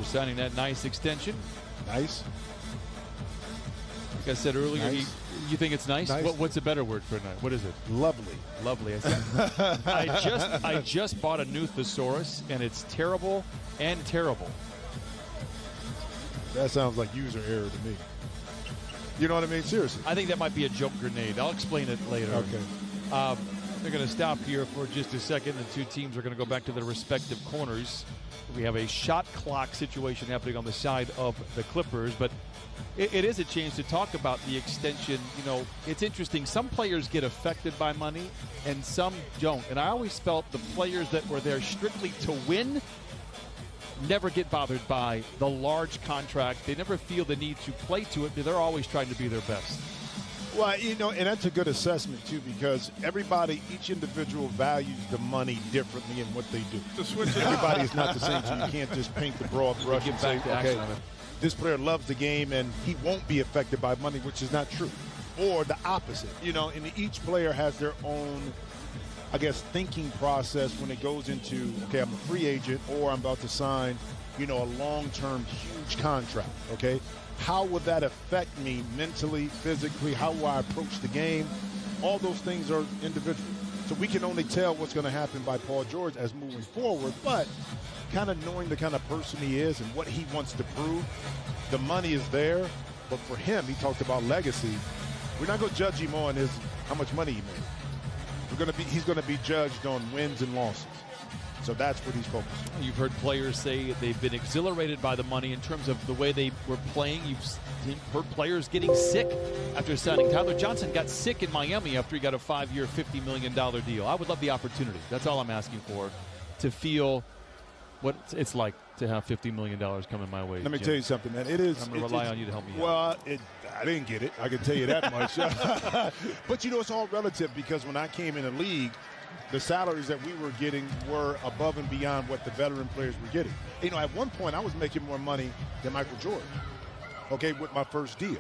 signing that nice extension. Nice. Like I said earlier, Nice. you think it's nice? Nice. What's a better word for it? What is it? Lovely. Lovely. I just bought a new thesaurus, and it's terrible and terrible. That sounds like user error to me. You know what I mean? Seriously. I think that might be a joke grenade. I'll explain it later. Okay. They're going to stop here for just a second. The two teams are going to go back to their respective corners. We have a shot clock situation happening on the side of the Clippers, but it is a chance to talk about the extension. You know, it's interesting. Some players get affected by money and some don't. And I always felt the players that were there strictly to win never get bothered by the large contract. They never feel the need to play to it. They're always trying to be their best. Well, you know, and that's a good assessment, too, because everybody, each individual values the money differently in what they do. Everybody is not the same, so you can't just paint the broad brush and say, okay, this player loves the game and he won't be affected by money, which is not true. Or the opposite, you know, and each player has their own, I guess, thinking process when it goes into, okay, I'm a free agent or I'm about to sign, you know, a long-term huge contract, okay? How will that affect me mentally, physically? How will I approach the game? All those things are individual. So we can only tell what's going to happen by Paul George as moving forward, but kind of knowing the kind of person he is and what he wants to prove, the money is there, but for him, he talked about legacy. We're not going to judge him on how much money he made. He's going to be judged on wins and losses. So that's what he's focused on. You've heard players say they've been exhilarated by the money in terms of the way they were playing. You've heard players getting sick after signing. Tyler Johnson got sick in Miami after he got a 5-year, $50 million deal. I would love the opportunity. That's all I'm asking for, to feel what it's like to have $50 million coming my way. Let me tell you something, man. It is. I'm going to rely on you to help me out. Well, I didn't get it. I can tell you that much. But, you know, it's all relative because when I came in the league, the salaries that we were getting were above and beyond what the veteran players were getting. You know, at one point, I was making more money than Michael Jordan, okay, with my first deal.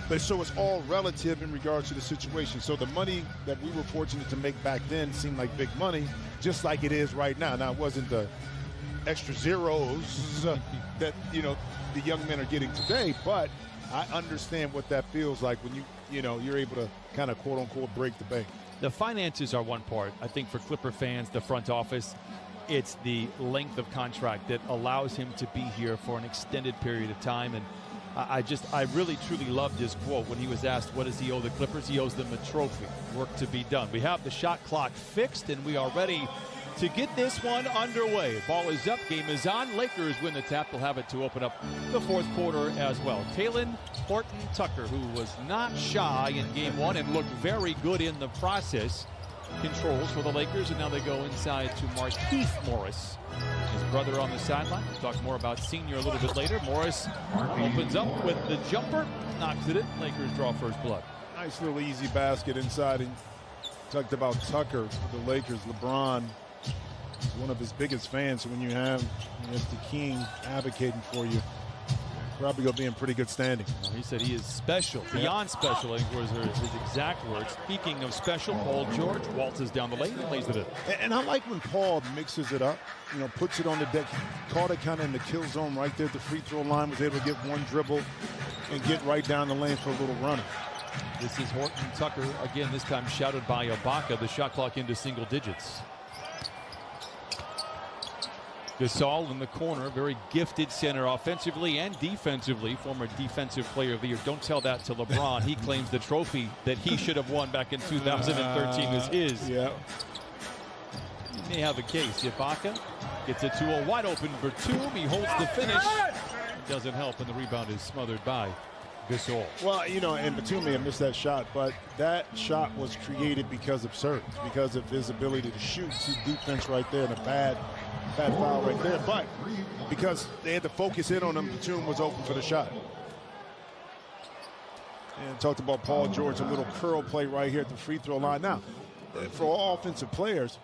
But so it's all relative in regards to the situation. So the money that we were fortunate to make back then seemed like big money, just like it is right now. Now, it wasn't the extra zeros that, you know, the young men are getting today, but I understand what that feels like when you're able to kind of quote-unquote break the bank. The finances are one part. I think for Clipper fans, the front office, it's the length of contract that allows him to be here for an extended period of time. And I really, truly loved his quote when he was asked, what does he owe the Clippers? He owes them a trophy, work to be done. We have the shot clock fixed, and we are ready to get this one underway. Ball is up, game is on. Lakers win the tap. They'll have it to open up the fourth quarter as well. Talen Horton-Tucker, who was not shy in game one and looked very good in the process, controls for the Lakers, and now they go inside to Markieff Morris, his brother on the sideline. We'll talk more about senior a little bit later. Morris opens up with the jumper, knocks it in. Lakers draw first blood. Nice little easy basket inside. And talked about Tucker for the Lakers. LeBron is one of his biggest fans. So when you have the King advocating for you, probably going to be in pretty good standing. He said he is special, beyond special, I think was his exact words. Speaking of special, Paul George waltzes down the lane and lays it in. And I like when Paul mixes it up, you know, puts it on the deck. He caught it kind of in the kill zone right there at the free throw line, was able to get one dribble and get right down the lane for a little runner. This is Horton-Tucker, again, this time shouted by Ibaka, the shot clock into single digits. Gasol in the corner, very gifted center offensively and defensively, former defensive player of the year. Don't tell that to LeBron. He claims the trophy that he should have won back in 2013 is his. Yeah. He may have a case. Ibaka gets it to a wide open Batum. He holds the finish. It doesn't help, and the rebound is smothered by Gasol. Well, you know, and Batum may have missed that shot, but that shot was created because of Serge, because of his ability to shoot. See defense right there and a bad foul right there, but because they had to focus in on him, Batum was open for the shot. And talked about Paul George, a little curl play right here at the free throw line. Now, for all offensive players,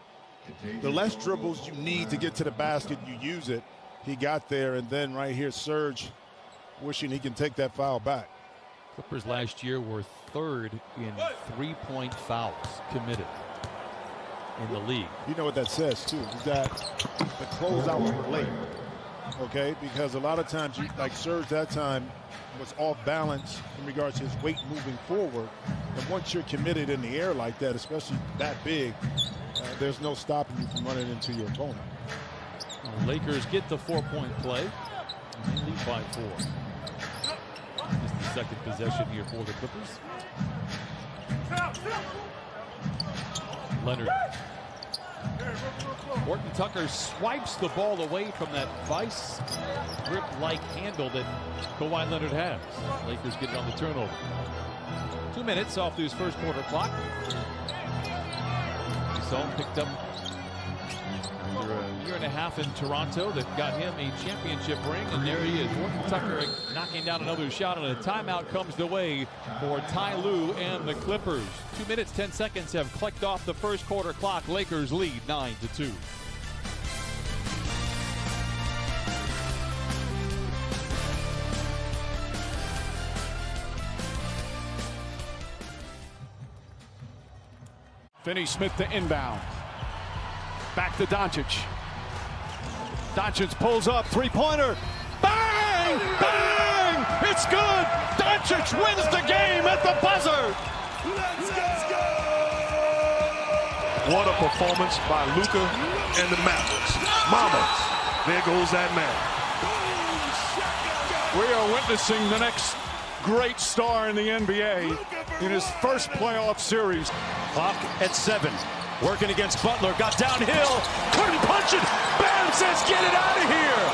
the less dribbles you need to get to the basket, you use it. He got there, and then right here, Serge wishing he can take that foul back. Clippers last year were third in three-point fouls committed in the league. You know what that says, too, is that the closeouts were late. okay? Because a lot of times, like Serge that time was off balance in regards to his weight moving forward. And once you're committed in the air like that, especially that big, there's no stopping you from running into your opponent. The Lakers get the 4-point play. And they lead by 4. This is the second possession here for the Clippers. Leonard. Horton Tucker swipes the ball away from that vice grip-like handle that Kawhi Leonard has. Lakers get it on the turnover. 2 minutes off this first quarter clock. We saw him picked up after a year and a half in Toronto that got him a championship ring, and there he is. Horton Tucker knocking down another shot, and a timeout comes the way for Ty Lue and the Clippers. 2 minutes, 10 seconds have clicked off the first quarter clock. Lakers lead 9-2. Finney-Smith to inbound. Back to Doncic. Doncic pulls up, three-pointer. Bang! Bang! It's good! Doncic wins the game at the buzzer! Let's go! What a performance by Luka and the Mavericks. Mamas, there goes that man. We are witnessing the next great star in the NBA in his first playoff series. Clock at 7. Working against Butler, got downhill, couldn't punch it. Bam says, get it out of here.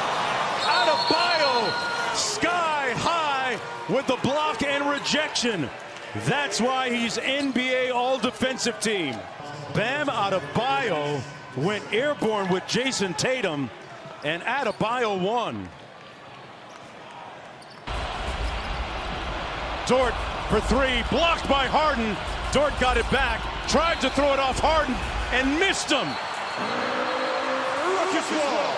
Adebayo, sky high with the block and rejection. That's why he's NBA All-Defensive Team. Bam Adebayo went airborne with Jason Tatum, and Adebayo won. Dort for 3, blocked by Harden. Dort got it back, tried to throw it off Harden, and missed him. Rockets ball.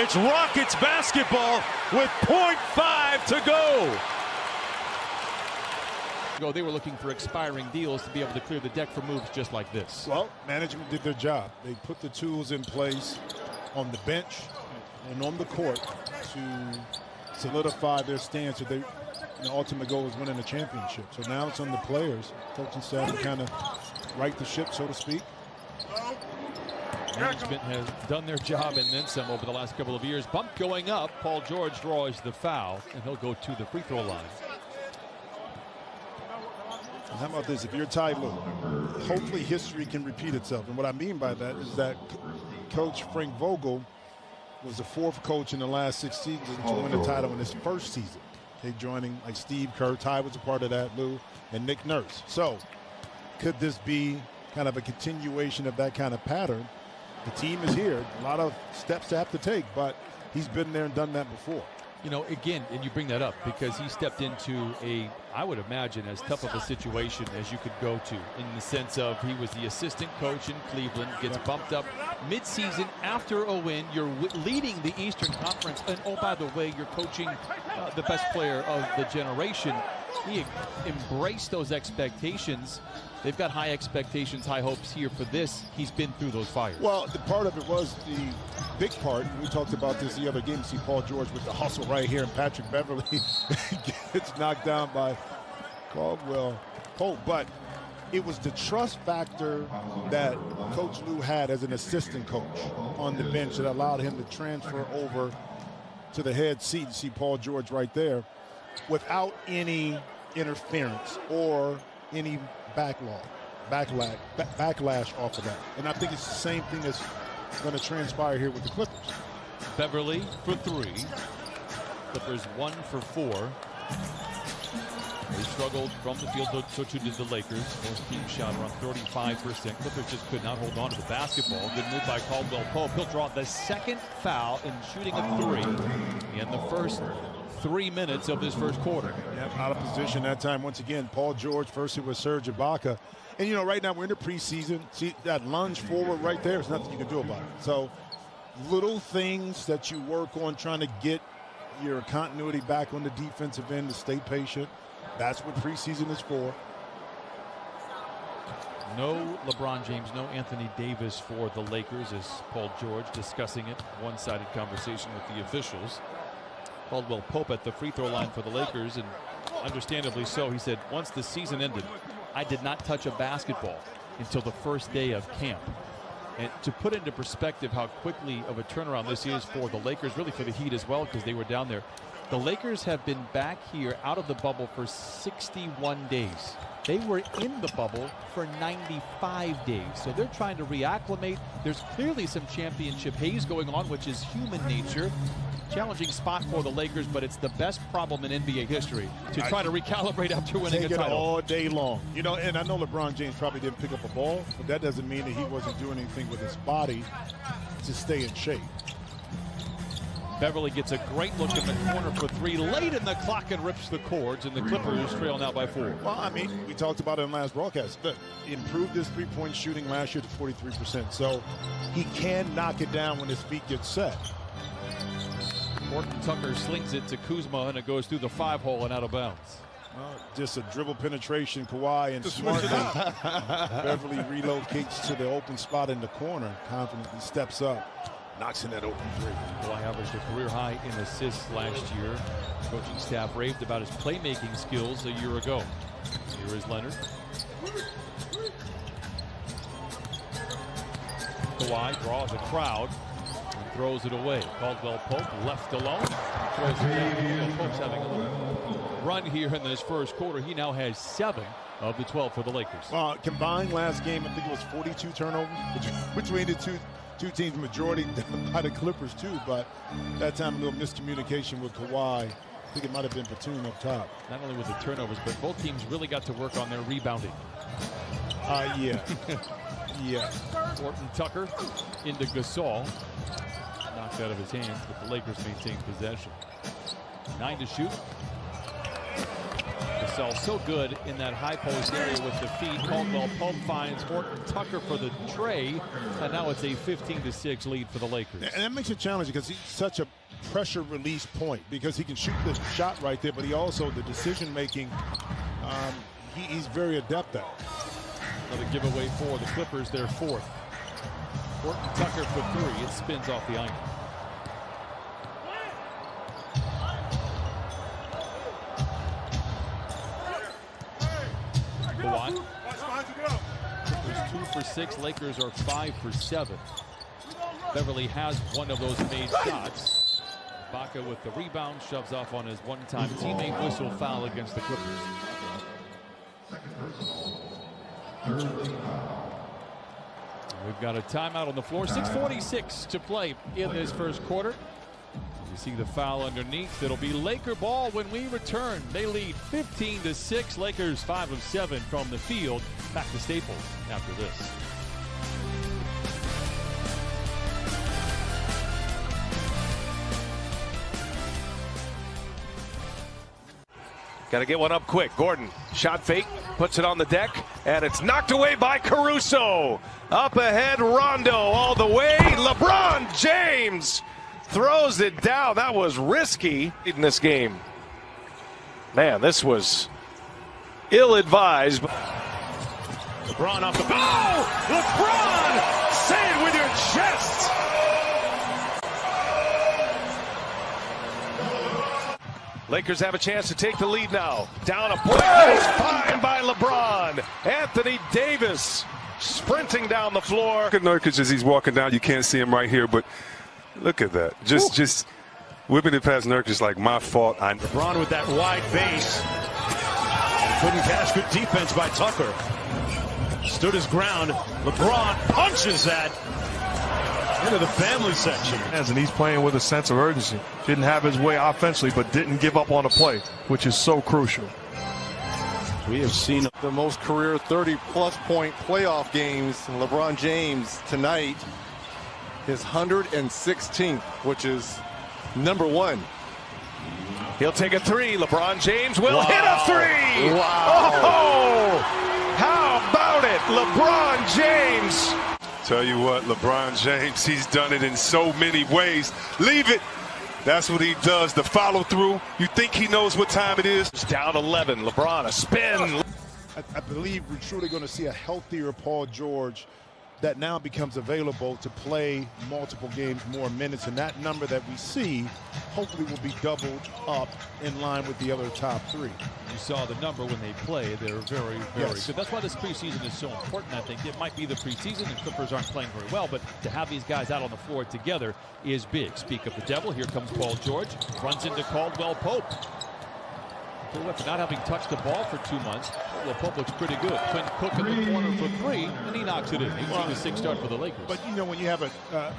It's Rockets basketball with .5 to go. They were looking for expiring deals to be able to clear the deck for moves just like this. Well, management did their job. They put the tools in place on the bench and on the court to solidify their stance. So the ultimate goal is winning the championship. So now it's on the players, coaching staff, to kind of right the ship, so to speak. Management has done their job and then some over the last couple of years. Bump going up. Paul George draws the foul, and he'll go to the free throw line. And how about this? If you're Ty Lue, hopefully history can repeat itself. And what I mean by that is that Coach Frank Vogel was the 4th coach in the last 6 seasons to win the title in his first season. Okay, joining like Steve Kerr, Ty was a part of that, Lou, and Nick Nurse. So could this be kind of a continuation of that kind of pattern? The team is here. A lot of steps to have to take, but he's been there and done that before. You know, again, and you bring that up because he stepped into a, I would imagine, as tough of a situation as you could go to, in the sense of he was the assistant coach in Cleveland, gets bumped up midseason after a win. You're leading the Eastern Conference, and oh, by the way, you're coaching the best player of the generation. He embraced those expectations. They've got high expectations, high hopes here for this. He's been through those fires. Well, the part of it was the big part. We talked about this the other game. See Paul George with the hustle right here, and Patrick Beverly gets knocked down by Caldwell Pope. But it was the trust factor that Coach Lue had as an assistant coach on the bench that allowed him to transfer over to the head seat. You see Paul George right there without any interference or any backlash off of that. And I think it's the same thing that's going to transpire here with the Clippers. Beverly for 3. Clippers 1 for 4. They struggled from the field, so too did the Lakers. Most teams shot around 35%. Clippers just could not hold on to the basketball. Good move by Caldwell Pope. He'll draw the second foul in shooting a 3 in the first 3 minutes of this first quarter. Yep, out of position that time. Once again, Paul George versus with Serge Ibaka. And, you know, right now we're in the preseason. See that lunge forward right there, there's nothing you can do about it. So little things that you work on trying to get your continuity back on the defensive end to stay patient. That's what preseason is for. No LeBron James, no Anthony Davis for the Lakers, as Paul George discussing it. One-sided conversation with the officials. Caldwell Pope at the free throw line for the Lakers, and understandably so. He said, once the season ended, I did not touch a basketball until the first day of camp. And to put into perspective how quickly of a turnaround this is for the Lakers, really for the Heat as well, because they were down there. The Lakers have been back here out of the bubble for 61 days. They were in the bubble for 95 days. So they're trying to reacclimate. There's clearly some championship haze going on, which is human nature. Challenging spot for the Lakers, but it's the best problem in NBA history to try to recalibrate after winning a title. All day long. You know, and I know LeBron James probably didn't pick up a ball, but that doesn't mean that he wasn't doing anything with his body to stay in shape. Beverly gets a great look in the corner for three late in the clock and rips the cords, and the Clippers trail now by 4. Well, I mean, we talked about it in the last broadcast. He improved his three-point shooting last year to 43%, so he can knock it down when his feet get set. Horton Tucker slings it to Kuzma, and it goes through the 5-hole and out of bounds. Just a dribble penetration, Kawhi, and smartly Beverly relocates to the open spot in the corner, confidently steps up, knocks in that open three. Kawhi averaged a career high in assists last year. The coaching staff raved about his playmaking skills a year ago. Here is Leonard. Kawhi draws a crowd and throws it away. Caldwell Pope left alone. Throws it down. Pope's having a little run here in this first quarter. He now has 7 of the 12 for the Lakers. Combined last game, I think it was 42 turnovers between the two teams, majority by the Clippers too, but that time a little miscommunication with Kawhi. I think it might have been Batum up top. Not only with the turnovers, but both teams really got to work on their rebounding. Yeah. Yeah. Horton Tucker into Gasol. Knocked out of his hands, but the Lakers maintain possession. 9 to shoot. Gasol so good in that high post area with the feet. Caldwell Pope finds Horton Tucker for the tray, and now it's a 15-6 lead for the Lakers. And that makes it challenging because he's such a pressure release point, because he can shoot the shot right there, but he also, the decision making, he's very adept at. Another giveaway for the Clippers, their 4th. Horton Tucker for 3. It spins off the iron. Kawhi. Clippers 2 for 6. Lakers are 5 for 7. Beverly has one of those made shots. Baca with the rebound, shoves off on his one-time teammate. Whistle foul against the Clippers. We've got a timeout on the floor. 6:46 to play in this first quarter. You see the foul underneath. It'll be Laker ball when we return. They lead 15-6. Lakers 5 of 7 from the field. Back to Staples after this. Got to get one up quick. Gordon, shot fake, puts it on the deck, and it's knocked away by Caruso. Up ahead, Rondo all the way. LeBron James throws it down. That was risky in this game. Man, this was ill-advised. LeBron off the ball. LeBron, say it with your chest. Lakers have a chance to take the lead now. Down a point. Fine by LeBron. Anthony Davis sprinting down the floor. Look at Nurkic as he's walking down. You can't see him right here, but look at that. Just whipping it past Nurkic like my fault. LeBron with that wide base. Couldn't catch. Good defense by Tucker. Stood his ground. LeBron punches that into the family section. And he's playing with a sense of urgency. Didn't have his way offensively, but didn't give up on a play, which is so crucial. We have seen the most career 30-plus point playoff games. And LeBron James tonight, his 116th, which is number 1. He'll take a 3. LeBron James will hit a 3. Wow. Oh, how about it? LeBron James. Tell you what, LeBron James, he's done it in so many ways. Leave it. That's what he does, the follow through. You think he knows what time it is? It's down 11. LeBron, a spin. I believe we're truly going to see a healthier Paul George that now becomes available to play multiple games, more minutes, and that number that we see hopefully will be doubled up in line with the other top three. You saw the number when they play. They're very, very good. That's why this preseason is so important, I think. It might be the preseason. The Clippers aren't playing very well, but to have these guys out on the floor together is big. Speak of the devil, here comes Paul George. Runs into Caldwell Pope. For not having touched the ball for 2 months, Pope looks pretty good. Clint Cook in the corner for three, and he knocks it in. He's the 6th start for the Lakers. But, you know, when you have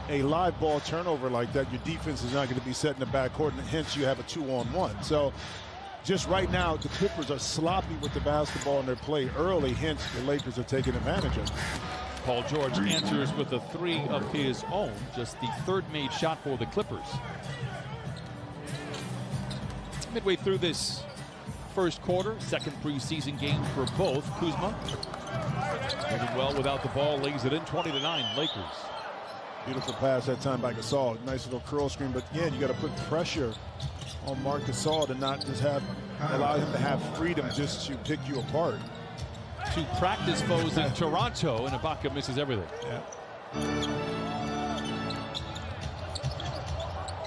a live ball turnover like that, your defense is not going to be set in the backcourt, and hence you have a 2-on-1. So just right now, the Clippers are sloppy with the basketball in their play early, hence the Lakers are taking advantage of it. Paul George answers with a 3 of his own, just the 3rd made shot for the Clippers. Midway through this first quarter, 2nd preseason game for both. Kuzma moving well without the ball, lays it in. 20-9 Lakers. Beautiful pass that time by Gasol. Nice little curl screen, but again, you got to put pressure on Marc Gasol to not just allow him to have freedom just to pick you apart. 2 practice foes in Toronto, and Ibaka misses everything. Yeah.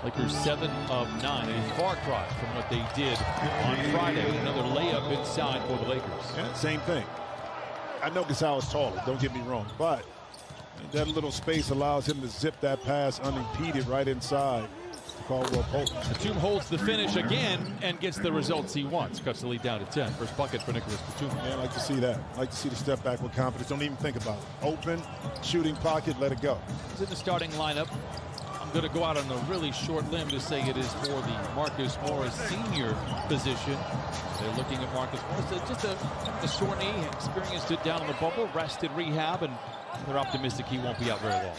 Lakers 7 of 9, a far cry from what they did on Friday. Another layup inside for the Lakers. Yeah, same thing. I know Gasol is taller, don't get me wrong, but that little space allows him to zip that pass unimpeded right inside Caldwell Pope. Batum holds the finish again and gets the results he wants. Cuts the lead down to 10. First bucket for Nicholas Batum. Yeah, I like to see that. I like to see the step back with confidence. Don't even think about it. Open, shooting pocket, let it go. He's in the starting lineup. I'm going to go out on a really short limb to say it is for the Marcus Morris Sr. position. They're looking at Marcus Morris. Just a sore knee, experienced it down in the bubble, rested rehab, and they're optimistic he won't be out very long.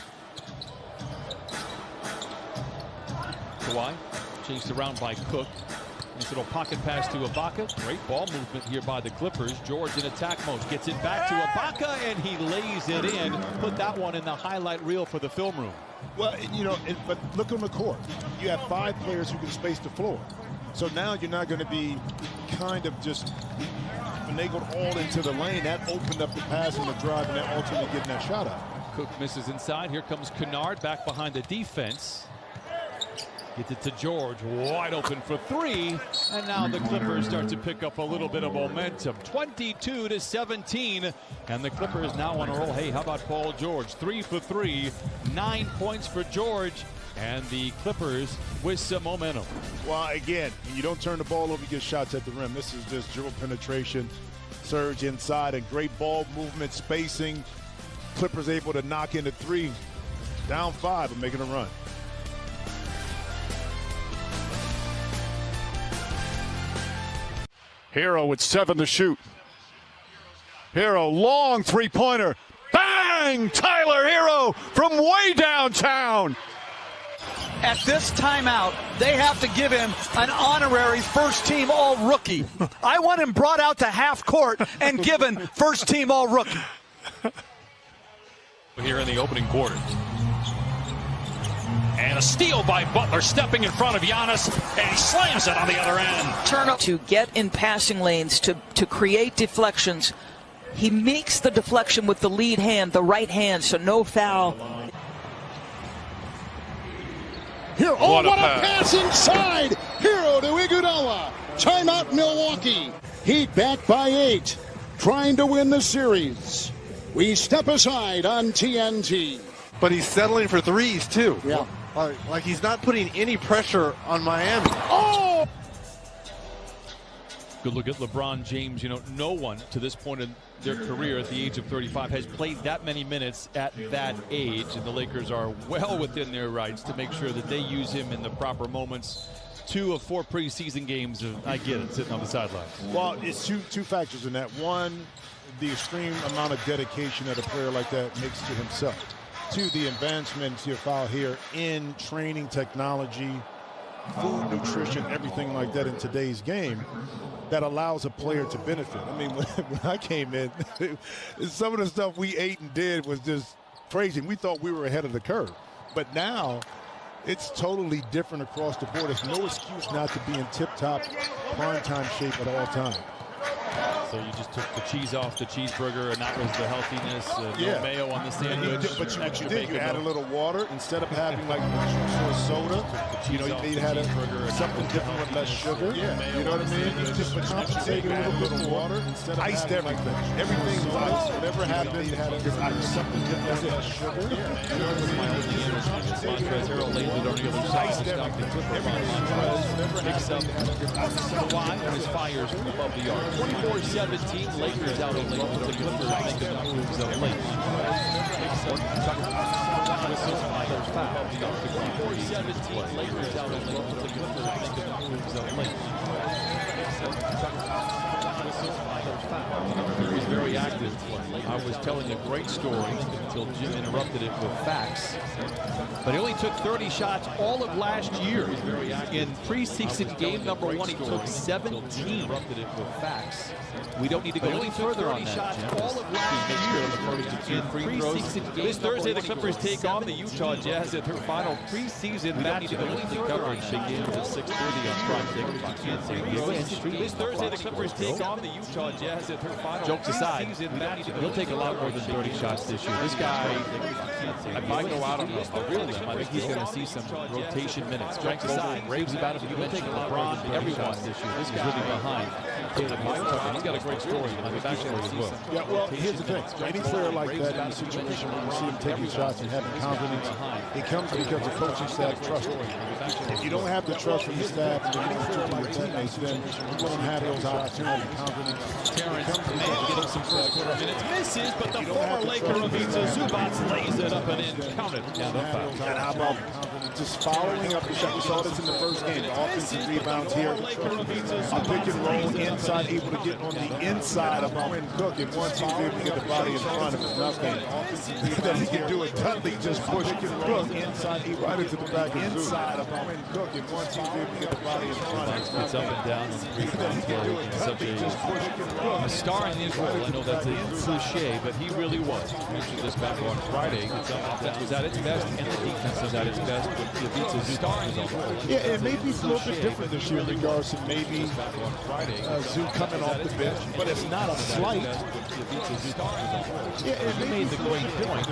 Kawhi chased around by Cook. Nice little pocket pass to Ibaka. Great ball movement here by the Clippers. George in attack mode. Gets it back to Ibaka, and he lays it in. Put that one in the highlight reel for the film room. Well, you know, but look on the court. You have 5 players who can space the floor. So now you're not going to be kind of just finagled all into the lane. That opened up the pass and the drive, and then ultimately getting that shot out. Cook misses inside. Here comes Kennard back behind the defense. Gets it to George, wide open for 3, and now the Clippers start to pick up a little bit of momentum. 22-17, and the Clippers now on a roll. Hey, how about Paul George? 3 for 3, 9 points for George, and the Clippers with some momentum. Well, again, you don't turn the ball over, you get shots at the rim. This is just dribble penetration, surge inside, and great ball movement, spacing. Clippers able to knock in the 3, down 5, and making a run. Hero with 7 to shoot. Hero, long 3-pointer. Bang! Tyler Hero from way downtown. At this timeout, they have to give him an honorary first-team All-Rookie. I want him brought out to half court and given first-team All-Rookie. Here in the opening quarter. And a steal by Butler, stepping in front of Giannis, and he slams it on the other end. Turn to get in passing lanes, to create deflections. He makes the deflection with the lead hand, the right hand, so no foul. Here, oh, what a pass inside! Hero to Iguodala. Timeout, Milwaukee. Heat back by 8, trying to win the series. We step aside on TNT. But he's settling for threes, too. Yeah. Like he's not putting any pressure on Miami. Oh! Good look at LeBron James. You know, no one to this point in their career at the age of 35 has played that many minutes at that age, and the Lakers are well within their rights to make sure that they use him in the proper moments. 2 of 4 preseason games, I get it, sitting on the sidelines. Well, it's two factors in that. One, the extreme amount of dedication that a player like that makes to himself. 2, the advancements you found here in training technology, food, nutrition, everything like that in today's game that allows a player to benefit. I mean, when I came in, some of the stuff we ate and did was just crazy. We thought we were ahead of the curve. But now it's totally different across the board. There's no excuse not to be in tip-top prime-time shape at all times. So you just took the cheese off the cheeseburger, and that was the healthiness. No mayo on the sandwich. But you did. You add a little water instead of having like a soda. You know, you had something different with less sugar. Yeah. You know what I mean? You just compensated a little bit of water instead of iced everything. Everything was iced. Whatever happened, you had something different with less sugar. You know what I mean? Montrez Harrell lays it on the other side. Stockton Clipper on Montrez. Picks up Kawhi and his fires from above the arc. 24-17, Lakers out in front of the Clippers making the moves of late. Fires foul. 24-17, Lakers out in front of the Clippers making the moves of late. He was very active. I was telling a great story until Jim interrupted it with facts. But he only took 30 shots all of last year. In preseason game number 1, he took 17. Interrupted it with facts. We don't need to go any further on that, Jim. All of last year in preseason game. This Thursday, the Clippers take on the Utah Jazz at their final preseason matchup. Coverage begins at 6:30 on Prime. This Thursday, the Clippers take on the Utah Jazz at their final. Jokes aside, he'll take a lot more than 30 shots this year. This guy, if I go out on a real limb, I think he's going to see some rotation minutes. Jokes aside, raves about it. He'll take LeBron, everyone this year. This guy's really behind. He's got a great story. I'm backstory as well. Yeah, well, here's the thing. Any player like that in a situation where you see him taking shots and having confidence, it comes because the coaching staff trusts him. If you don't have the trust from the staff and you don't trust your teammates, then you won't have those opportunities and confidence. Terrence may get him some first quarter minutes. Misses, but the former Laker Ivica Zubac lays it up and in. Counted. And how about just following up the shot? We saw this in the first game. The offensive rebounds here. A pick and roll inside, able to get on the inside of Quinn Cook. And once he's able to get the body in front of him, nothing that he can do it. Dudley just pushed Cook inside, right into the back inside of Quinn Cook. And once he's able to get the body in front of him, it's up and down on the three-point play. Such a star in his role. I know that's a cliche, but he really was. I mentioned this back on Friday. The offense was at its best, and the defense was at its best. But Ivica Zubac was on the floor. Yeah, it may be a little bit different this year in regards to maybe Zoo coming off the bench, but it's not a slight. Yeah, it made the great point.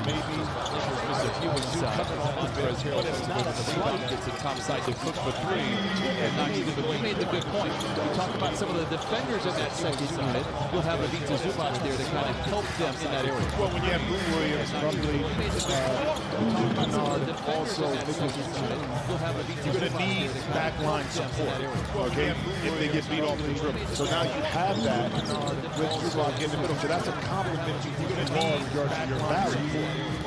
Maybe miss a few inside. But it's not a slight. Gets it top side to Cook for three, and knocks it in. But we made the good point. We talked about some of the defenders in that second unit. You'll have Ivica Zubac there to kind of help them in that area. Well, when you have Lou Williams, probably Bernard, also you'll have you're going to need backline support. Okay, if they get beat off the dribble. So now you have that with Zubac in the middle. So that's a compliment you're going to need regarding your value.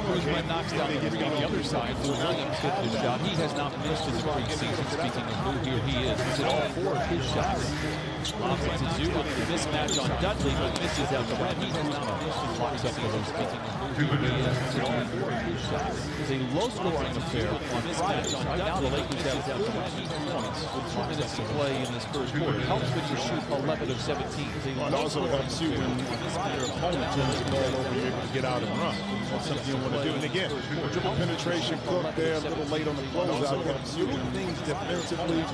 Kuzma knocks down the three on the other side. Lou Williams hit the shot. He has not missed in the preseason. Speaking of Lou, here he is. He's hit all four of his shots. Opposite to Zoo, the mismatch on Dudley, but misses out the rim. He has not missed in locks up for those. Speaking of Lou, he has hit all four of his shots. It's a low-scoring affair on Friday. Right now, the Lakers have 13 points with 2 minutes to play in this first quarter. Helps when you shoot 11 of 17. It also helps you when your opponent turns the ball over, you're able to get out and run. That's something you want to do. And again, dribble penetration, Cook there, a little late on the closeout. Doing things defensively,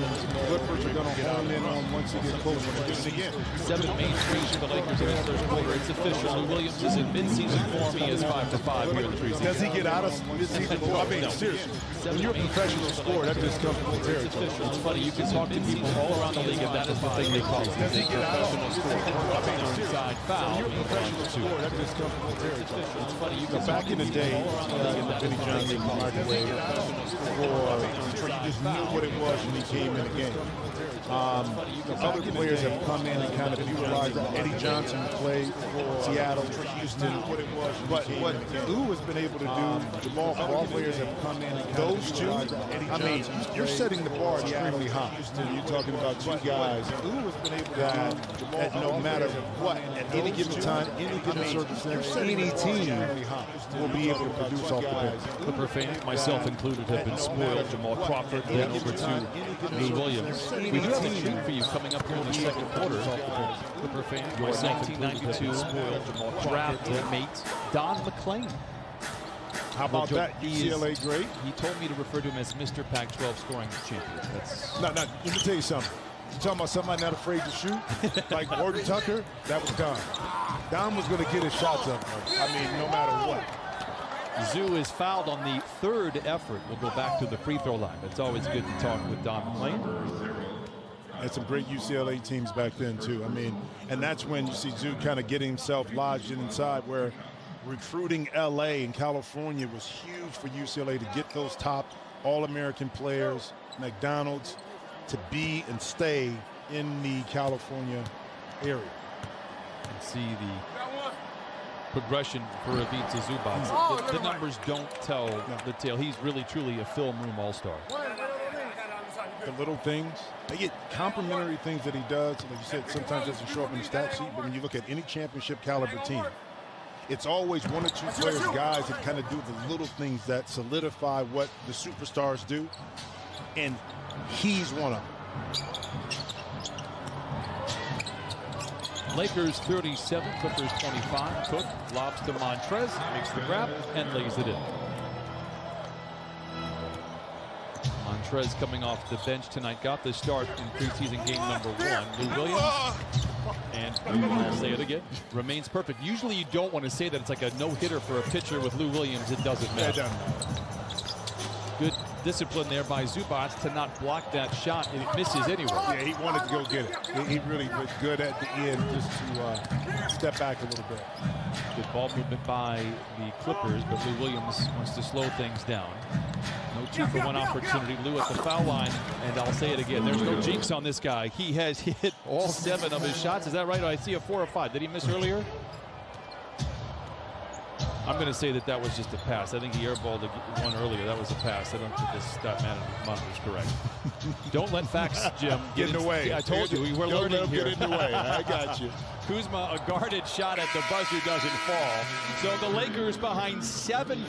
Clippers are going to hone in on once you get close. Again, 7 main threes for the Lakers in the first quarter. It's official. Lou Williams is in mid-season form. He is 5-5 here in the preseason. Does he get out of mid-season form? I mean, seriously. When you're a professional scorer, that just comes with the territory. It's funny. You can talk to people all around the league, and that is the thing they call it. Does he get out of inside foul? You're a professional scorer, that just comes with the territory. It's funny. You can back in the day, Benny Johnson microwave for you just knew what it was when he came in the game. Other players have come in and kind of utilized that. Eddie Johnson played Seattle, Houston, but what Lou has been able to do, Jamal Crawford players have come in and those two, I mean, you're setting the bar extremely high. You're talking about two guys that no matter what, at any given time, any given circumstance, any team will be able to produce off the bench. Clipper fans, myself included, have been spoiled. Jamal Crawford, then over to Lou Williams. We do have a treat for you coming up here in the second quarter. Clipper fans, your 1992 spoiled draft mate, Don McClain. How about that? UCLA great. He told me to refer to him as Mr. Pac-12 scoring champion. No, let me tell you something. talking about somebody not afraid to shoot, like Gordon Tucker, that was Don. Don was going to get his shots up, I mean, no matter what. Zoo is fouled on the third effort. We'll go back to the free throw line. It's always good to talk with Don McClain. Had some great UCLA teams back then, too. I mean, and that's when you see Zoo kind of getting himself lodged inside, where recruiting LA and California was huge for UCLA to get those top All-American players, McDonald's, to be and stay in the California area. You can see the progression for Ivica Zubac. The numbers don't tell the tale. He's really, truly a film room all-star. The little things, they get complimentary things that he does. Like you said, sometimes doesn't show up in the stat sheet, but when you look at any championship caliber team, it's always one or two players, guys that kind of do the little things that solidify what the superstars do, and he's one of them. Lakers 37, Clippers 25. Cook lobs to Montrez, makes the grab, and lays it in. Montrez coming off the bench tonight, got the start in preseason game number 1. Lou Williams, and I'll say it again, remains perfect. Usually you don't want to say that it's like a no-hitter for a pitcher with Lou Williams. It doesn't matter. Good discipline there by Zubac to not block that shot, and it misses anyway. Yeah, he wanted to go get it. He really was good at the end just to step back a little bit. Good ball movement by the Clippers, but Lou Williams wants to slow things down. No 2-for-1 opportunity. Lou at the foul line, and I'll say it again. There's no jinx on this guy. He has hit all 7 of his shots. Is that right? I see a 4 or 5. Did he miss earlier? I'm going to say that was just a pass. I think he airballed one earlier. That was a pass. I don't think this stat monitor is correct. Don't let facts, Jim, get in the way. I told you, we're learning here. Get in the way. I got you. Kuzma, a guarded shot at the buzzer doesn't fall. So the Lakers behind 7